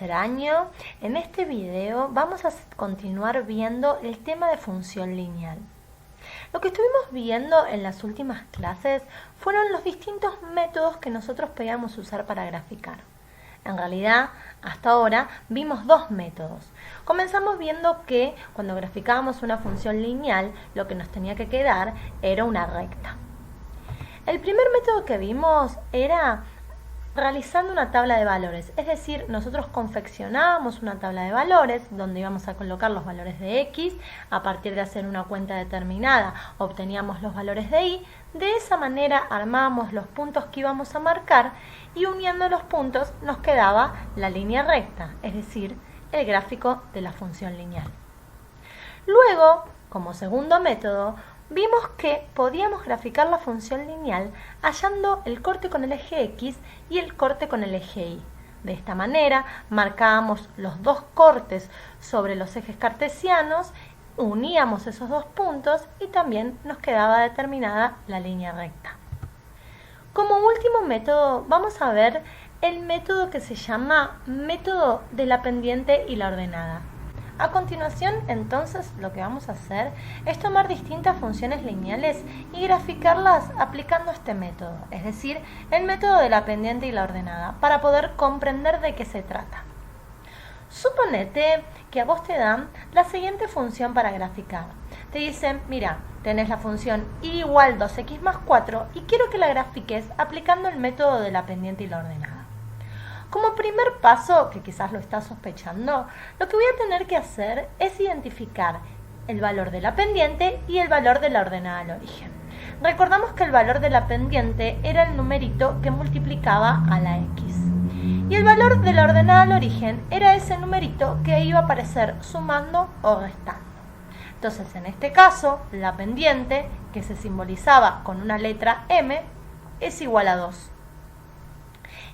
tercer año. En este video vamos a continuar viendo el tema de función lineal. Lo que estuvimos viendo en las últimas clases fueron los distintos métodos que nosotros podíamos usar para graficar. En realidad, hasta ahora vimos dos métodos. Comenzamos viendo que cuando graficábamos una función lineal, lo que nos tenía que quedar era una recta. El primer método que vimos era realizando una tabla de valores, es decir, nosotros confeccionábamos una tabla de valores donde íbamos a colocar los valores de X, a partir de hacer una cuenta determinada obteníamos los valores de Y, de esa manera armábamos los puntos que íbamos a marcar y uniendo los puntos nos quedaba la línea recta, es decir, el gráfico de la función lineal. Luego, como segundo método, vimos que podíamos graficar la función lineal hallando el corte con el eje X y el corte con el eje Y. De esta manera marcábamos los dos cortes sobre los ejes cartesianos, uníamos esos dos puntos y también nos quedaba determinada la línea recta. Como último método vamos a ver el método que se llama método de la pendiente y la ordenada. A continuación, entonces, lo que vamos a hacer es tomar distintas funciones lineales y graficarlas aplicando este método, es decir, el método de la pendiente y la ordenada, para poder comprender de qué se trata. Suponete que a vos te dan la siguiente función para graficar. Te dicen, mira, tenés la función y igual 2x más 4 y quiero que la grafiques aplicando el método de la pendiente y la ordenada. Como primer paso, que quizás lo estás sospechando, lo que voy a tener que hacer es identificar el valor de la pendiente y el valor de la ordenada al origen. Recordamos que el valor de la pendiente era el numerito que multiplicaba a la X. Y el valor de la ordenada al origen era ese numerito que iba a aparecer sumando o restando. Entonces, en este caso, la pendiente, que se simbolizaba con una letra M, es igual a 2.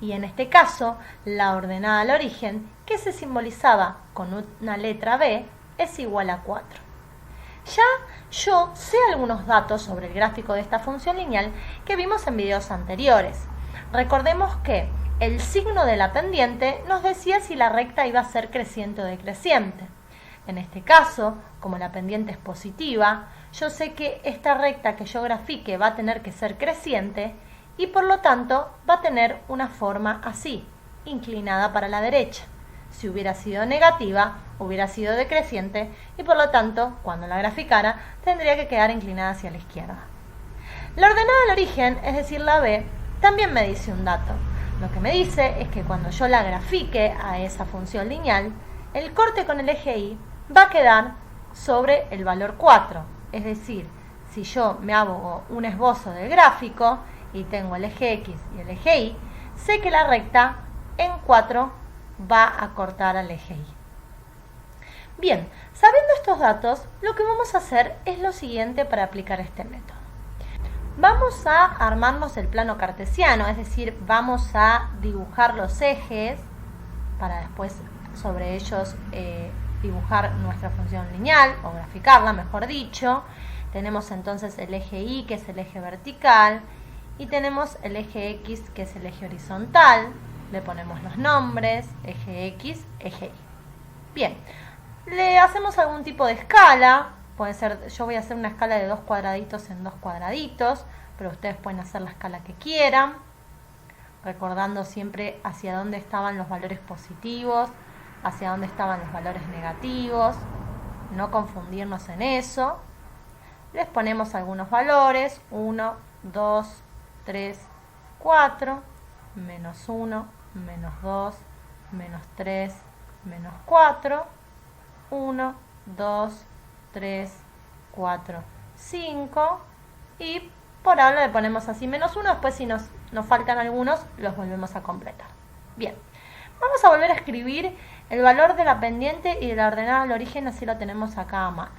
Y en este caso, la ordenada al origen, que se simbolizaba con una letra B, es igual a 4. Ya yo sé algunos datos sobre el gráfico de esta función lineal que vimos en videos anteriores. Recordemos que el signo de la pendiente nos decía si la recta iba a ser creciente o decreciente. En este caso, como la pendiente es positiva, yo sé que esta recta que yo grafique va a tener que ser creciente y por lo tanto va a tener una forma así, inclinada para la derecha. Si hubiera sido negativa, hubiera sido decreciente y por lo tanto, cuando la graficara, tendría que quedar inclinada hacia la izquierda. La ordenada al origen, es decir, la B, también me dice un dato. Lo que me dice es que cuando yo la grafique a esa función lineal, el corte con el eje Y va a quedar sobre el valor 4. Es decir, si yo me hago un esbozo del gráfico y tengo el eje X y el eje Y, sé que la recta en 4 va a cortar al eje Y. Bien, sabiendo estos datos, lo que vamos a hacer es lo siguiente para aplicar este método. Vamos a armarnos el plano cartesiano, es decir, vamos a dibujar los ejes para después sobre ellos dibujar nuestra función lineal o graficarla, mejor dicho. Tenemos entonces el eje Y, que es el eje vertical, y tenemos el eje X, que es el eje horizontal. Le ponemos los nombres, eje X, eje Y. Bien, le hacemos algún tipo de escala. Puede ser, yo voy a hacer una escala de 2 cuadraditos en 2 cuadraditos, pero ustedes pueden hacer la escala que quieran, recordando siempre hacia dónde estaban los valores positivos, hacia dónde estaban los valores negativos, no confundirnos en eso. Les ponemos algunos valores, 1, 2, 3, 4, menos 1, menos 2, menos 3, menos 4, 1, 2, 3, 4, 5 y por ahora le ponemos así menos 1, después si nos faltan algunos los volvemos a completar. Bien, vamos a volver a escribir el valor de la pendiente y de la ordenada al origen, así lo tenemos acá a mano.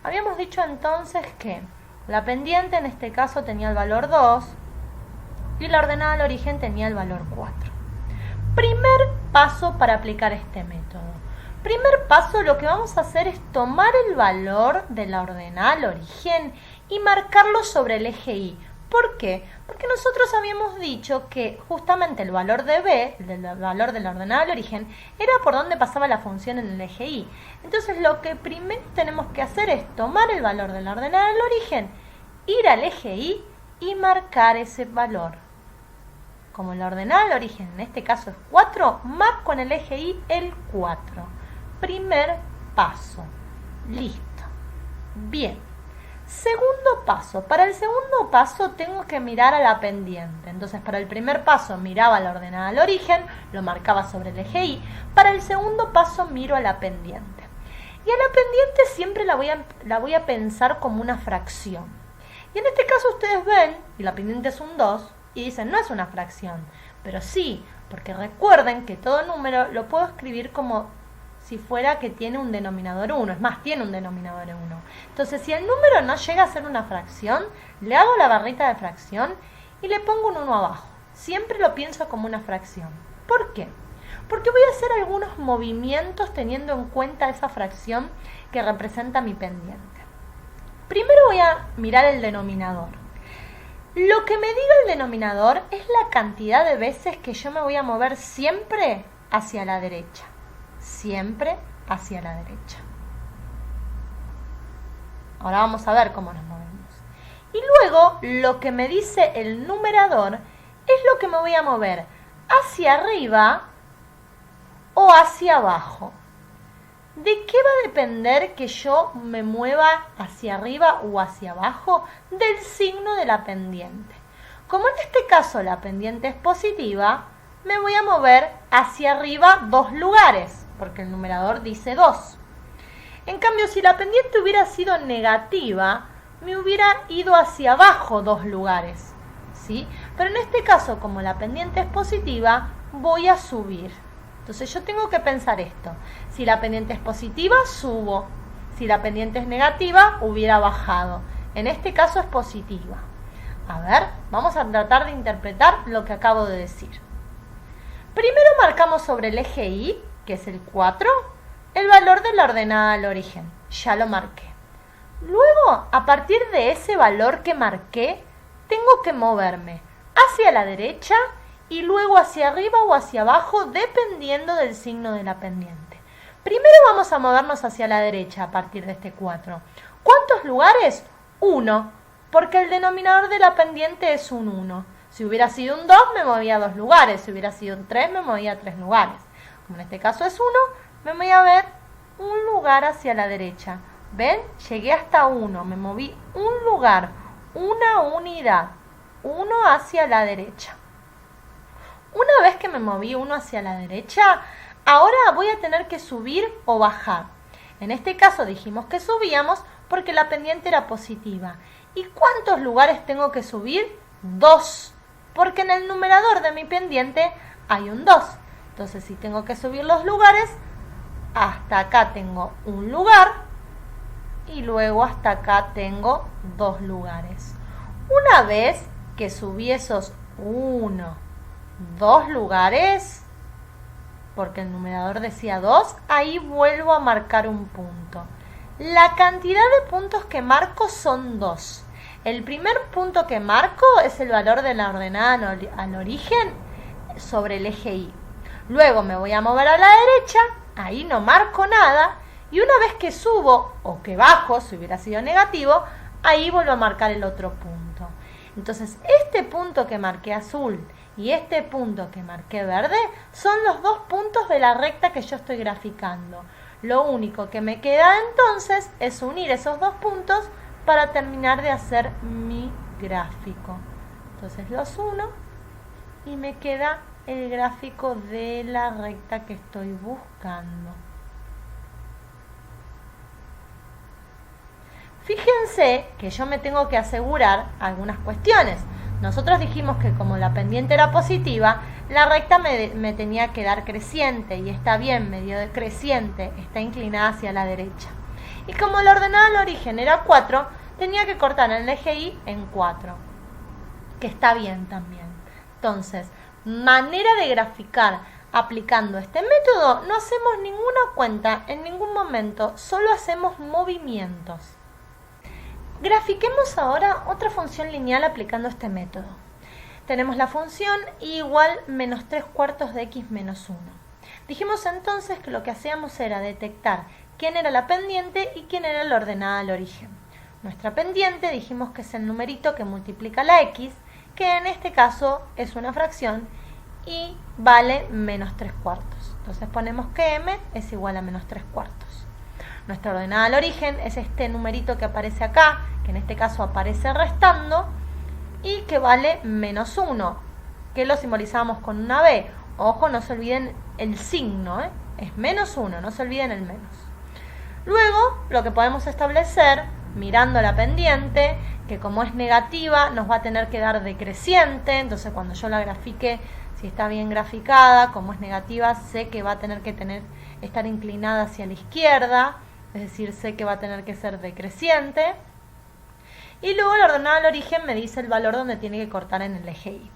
Habíamos dicho entonces que la pendiente en este caso tenía el valor 2 y la ordenada al origen tenía el valor 4. Primer paso para aplicar este método. Primer paso, lo que vamos a hacer es tomar el valor de la ordenada al origen y marcarlo sobre el eje Y. ¿Por qué? Porque nosotros habíamos dicho que justamente el valor de b, el valor de la ordenada al origen, era por donde pasaba la función en el eje y. Entonces lo que primero tenemos que hacer es tomar el valor de la ordenada al origen, ir al eje y marcar ese valor. Como la ordenada al origen en este caso es 4, marco en el eje y el 4. Primer paso. Listo. Bien. Segundo paso. Para el segundo paso tengo que mirar a la pendiente. Entonces, para el primer paso miraba la ordenada al origen, lo marcaba sobre el eje y. Para el segundo paso miro a la pendiente. Y a la pendiente siempre la voy a pensar como una fracción. Y en este caso ustedes ven, y la pendiente es un 2, y dicen, no es una fracción. Pero sí, porque recuerden que todo número lo puedo escribir como si fuera que tiene un denominador 1, es más, tiene un denominador 1. Entonces, si el número no llega a ser una fracción, le hago la barrita de fracción y le pongo un 1 abajo. Siempre lo pienso como una fracción. ¿Por qué? Porque voy a hacer algunos movimientos teniendo en cuenta esa fracción que representa mi pendiente. Primero voy a mirar el denominador. Lo que me diga el denominador es la cantidad de veces que yo me voy a mover siempre hacia la derecha. Siempre hacia la derecha. Ahora vamos a ver cómo nos movemos. Y luego, lo que me dice el numerador es lo que me voy a mover hacia arriba o hacia abajo. ¿De qué va a depender que yo me mueva hacia arriba o hacia abajo? Del signo de la pendiente. Como en este caso la pendiente es positiva, me voy a mover hacia arriba 2 lugares, porque el numerador dice 2. En cambio, si la pendiente hubiera sido negativa, me hubiera ido hacia abajo 2 lugares, ¿sí? Pero en este caso, como la pendiente es positiva, voy a subir. Entonces yo tengo que pensar esto. Si la pendiente es positiva, subo. Si la pendiente es negativa, hubiera bajado. En este caso es positiva. A ver, vamos a tratar de interpretar lo que acabo de decir. Primero marcamos sobre el eje Y, que es el 4, el valor de la ordenada al origen. Ya lo marqué. Luego, a partir de ese valor que marqué, tengo que moverme hacia la derecha y luego hacia arriba o hacia abajo, dependiendo del signo de la pendiente. Primero vamos a movernos hacia la derecha a partir de este 4. ¿Cuántos lugares? 1, porque el denominador de la pendiente es un 1. Si hubiera sido un 2, me movía a 2 lugares. Si hubiera sido un 3, me movía a 3 lugares. Como en este caso es 1, me voy a ver un lugar hacia la derecha. ¿Ven? Llegué hasta 1, me moví un lugar, una unidad, 1 hacia la derecha. Una vez que me moví 1 hacia la derecha, ahora voy a tener que subir o bajar. En este caso dijimos que subíamos porque la pendiente era positiva. ¿Y cuántos lugares tengo que subir? 2, porque en el numerador de mi pendiente hay un 2. Entonces, si tengo que subir los lugares, hasta acá tengo un lugar y luego hasta acá tengo 2 lugares. Una vez que subí esos 1, 2 lugares, porque el numerador decía 2, ahí vuelvo a marcar un punto. La cantidad de puntos que marco son 2. El primer punto que marco es el valor de la ordenada al origen sobre el eje Y. Luego me voy a mover a la derecha, ahí no marco nada, y una vez que subo o que bajo, si hubiera sido negativo, ahí vuelvo a marcar el otro punto. Entonces, este punto que marqué azul y este punto que marqué verde son los 2 puntos de la recta que yo estoy graficando. Lo único que me queda entonces es unir esos 2 puntos para terminar de hacer mi gráfico. Entonces los uno y me queda el gráfico de la recta que estoy buscando. Fíjense que yo me tengo que asegurar algunas cuestiones. Nosotros dijimos que como la pendiente era positiva, la recta me tenía que dar creciente, y está bien, me dio de creciente, está inclinada hacia la derecha. Y como la ordenada al origen era 4, tenía que cortar el eje Y en 4, que está bien también. Entonces, manera de graficar aplicando este método, no hacemos ninguna cuenta en ningún momento, solo hacemos movimientos. Grafiquemos ahora otra función lineal aplicando este método. Tenemos la función y igual menos 3/4 de x menos 1. Dijimos entonces que lo que hacíamos era detectar quién era la pendiente y quién era la ordenada al origen. Nuestra pendiente dijimos que es el numerito que multiplica la x, que en este caso es una fracción y vale menos 3/4. Entonces ponemos que m es igual a menos 3/4. Nuestra ordenada al origen es este numerito que aparece acá, que en este caso aparece restando, y que vale menos 1, que lo simbolizamos con una b. Ojo, no se olviden el signo, es menos 1, no se olviden el menos. Luego, lo que podemos establecer, mirando la pendiente, que como es negativa, nos va a tener que dar decreciente, entonces cuando yo la grafique, si está bien graficada, como es negativa, sé que va a tener que estar inclinada hacia la izquierda, es decir, sé que va a tener que ser decreciente. Y luego la ordenada al origen me dice el valor donde tiene que cortar en el eje Y.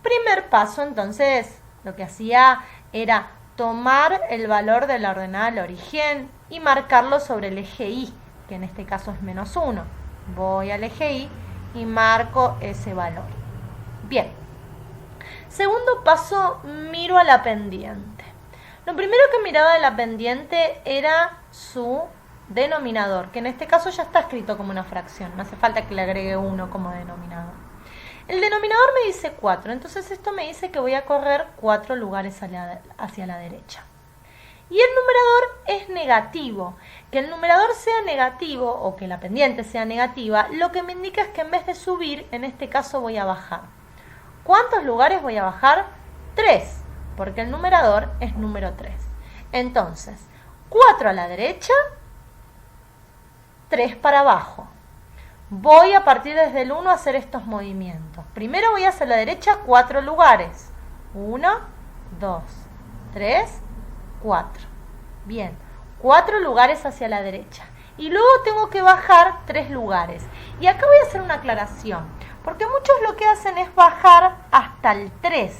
Primer paso, entonces, lo que hacía era tomar el valor de la ordenada al origen y marcarlo sobre el eje Y, que en este caso es menos 1. Voy al eje Y y marco ese valor. Bien. Segundo paso, miro a la pendiente. Lo primero que miraba de la pendiente era su denominador, que en este caso ya está escrito como una fracción, no hace falta que le agregue 1 como denominador. El denominador me dice 4, entonces esto me dice que voy a correr 4 lugares hacia la derecha. Y el numerador es negativo. Que el numerador sea negativo o que la pendiente sea negativa, lo que me indica es que en vez de subir, en este caso voy a bajar. ¿Cuántos lugares voy a bajar? 3, porque el numerador es número 3. Entonces, 4 a la derecha, 3 para abajo. Voy a partir desde el 1 a hacer estos movimientos. Primero voy hacia la derecha 4 lugares. 1, 2, 3, 4. Bien, 4 lugares hacia la derecha. Y luego tengo que bajar 3 lugares. Y acá voy a hacer una aclaración, porque muchos lo que hacen es bajar hasta el 3.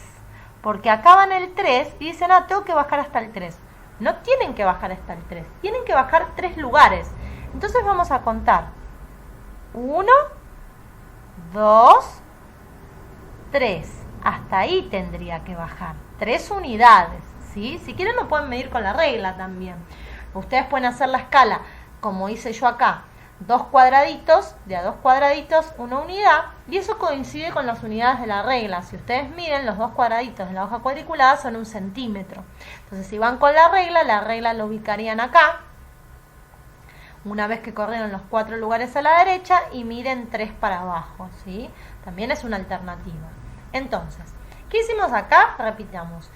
Porque acaban el 3 y dicen, tengo que bajar hasta el 3. No tienen que bajar hasta el 3, tienen que bajar 3 lugares. Entonces vamos a contar. 1, 2, 3. Hasta ahí tendría que bajar. 3 unidades, ¿sí? Si quieren lo pueden medir con la regla también. Ustedes pueden hacer la escala, como hice yo acá. 2 cuadraditos, de a 2 cuadraditos, 1 unidad. Y eso coincide con las unidades de la regla. Si ustedes miden, los 2 cuadraditos de la hoja cuadriculada son 1 centímetro. Entonces, si van con la regla lo ubicarían acá. Una vez que corrieron los 4 lugares a la derecha y miren 3 para abajo, ¿sí? También es una alternativa. Entonces, ¿qué hicimos acá? Repitamos.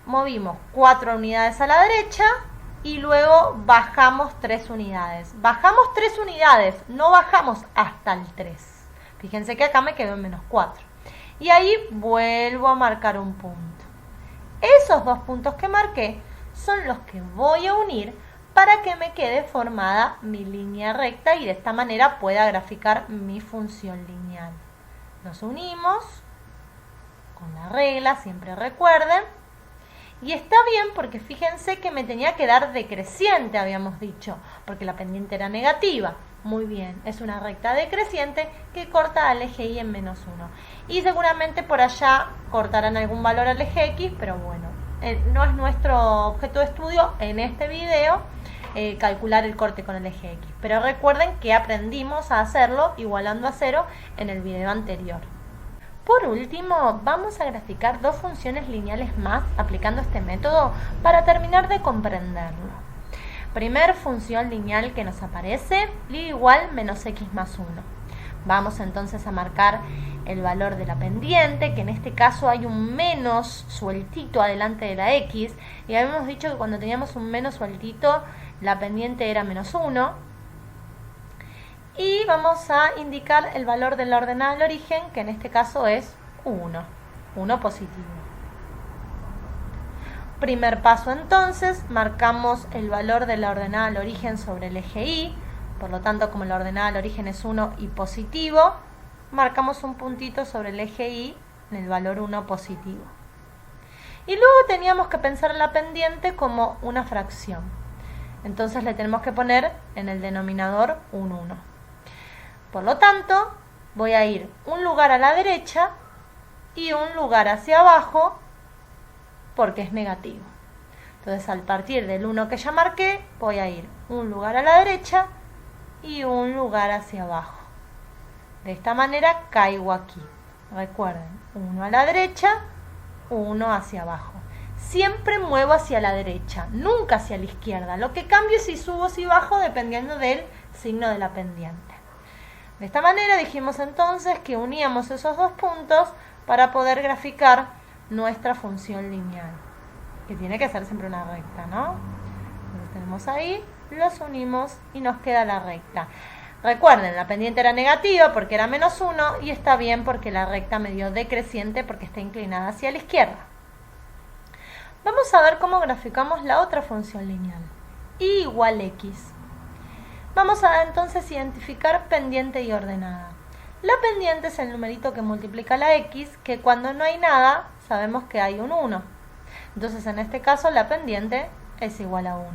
Movimos 4 unidades a la derecha y luego bajamos 3 unidades. Bajamos 3 unidades, no bajamos hasta el 3. Fíjense que acá me quedó en menos 4. Y ahí vuelvo a marcar un punto. Esos 2 puntos que marqué son los que voy a unir para que me quede formada mi línea recta y de esta manera pueda graficar mi función lineal. Los unimos con la regla, siempre recuerden. Y está bien porque fíjense que me tenía que dar decreciente, habíamos dicho, porque la pendiente era negativa. Muy bien, es una recta decreciente que corta al eje Y en menos 1. Y seguramente por allá cortarán algún valor al eje X, pero bueno, no es nuestro objeto de estudio en este video calcular el corte con el eje X. Pero recuerden que aprendimos a hacerlo igualando a 0 en el video anterior. Por último, vamos a graficar 2 funciones lineales más aplicando este método para terminar de comprenderlo. Primer función lineal que nos aparece, li igual menos x más 1. Vamos entonces a marcar el valor de la pendiente, que en este caso hay un menos sueltito adelante de la x, y habíamos dicho que cuando teníamos un menos sueltito, la pendiente era menos 1. Y vamos a indicar el valor de la ordenada al origen, que en este caso es 1 positivo. Primer paso entonces, marcamos el valor de la ordenada al origen sobre el eje Y, por lo tanto como la ordenada al origen es 1 y positivo, marcamos un puntito sobre el eje Y en el valor 1 positivo. Y luego teníamos que pensar en la pendiente como una fracción. Entonces le tenemos que poner en el denominador un 1. Por lo tanto, voy a ir un lugar a la derecha y un lugar hacia abajo porque es negativo. Entonces, al partir del 1 que ya marqué, voy a ir un lugar a la derecha y un lugar hacia abajo. De esta manera caigo aquí. Recuerden, 1 a la derecha, 1 hacia abajo. Siempre muevo hacia la derecha, nunca hacia la izquierda. Lo que cambio es si subo o si bajo dependiendo del signo de la pendiente. De esta manera dijimos entonces que uníamos esos dos puntos para poder graficar nuestra función lineal, que tiene que ser siempre una recta, ¿no? Entonces tenemos ahí, los unimos y nos queda la recta. Recuerden, la pendiente era negativa porque era -1 y está bien porque la recta me dio decreciente porque está inclinada hacia la izquierda. Vamos a ver cómo graficamos la otra función lineal, y igual x. Vamos a entonces identificar pendiente y ordenada. La pendiente es el numerito que multiplica la x, que cuando no hay nada sabemos que hay un 1. Entonces en este caso la pendiente es igual a 1.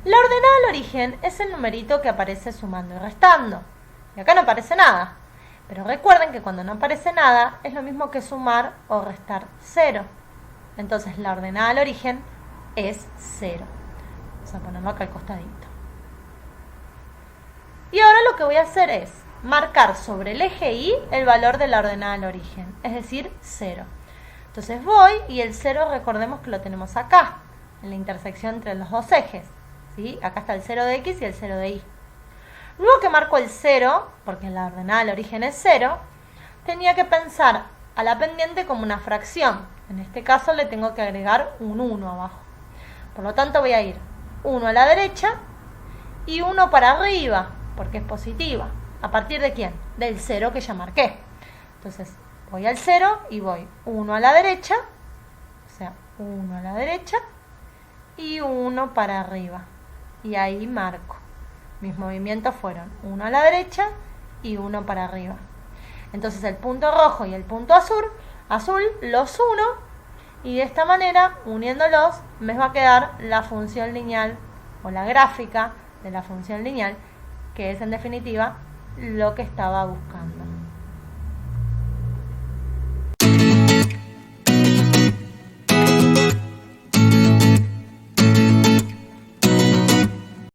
La ordenada al origen es el numerito que aparece sumando y restando. Y acá no aparece nada. Pero recuerden que cuando no aparece nada es lo mismo que sumar o restar 0. Entonces la ordenada al origen es 0. Vamos a ponerlo acá al costadito. Y ahora lo que voy a hacer es marcar sobre el eje Y el valor de la ordenada al origen, es decir, 0. Entonces voy y el 0 recordemos que lo tenemos acá, en la intersección entre los dos ejes. ¿Sí? Acá está el 0 de X y el 0 de Y. Luego que marco el 0, porque la ordenada al origen es 0, tenía que pensar a la pendiente como una fracción. En este caso le tengo que agregar un 1 abajo. Por lo tanto voy a ir 1 a la derecha y 1 para arriba, porque es positiva. ¿A partir de quién? Del 0 que ya marqué. Entonces voy al 0 y voy 1 a la derecha, o sea, 1 a la derecha y 1 para arriba. Y ahí marco. Mis movimientos fueron 1 a la derecha y 1 para arriba. Entonces el punto rojo y el punto azul los uno y de esta manera, uniéndolos, me va a quedar la función lineal o la gráfica de la función lineal, que es en definitiva lo que estaba buscando.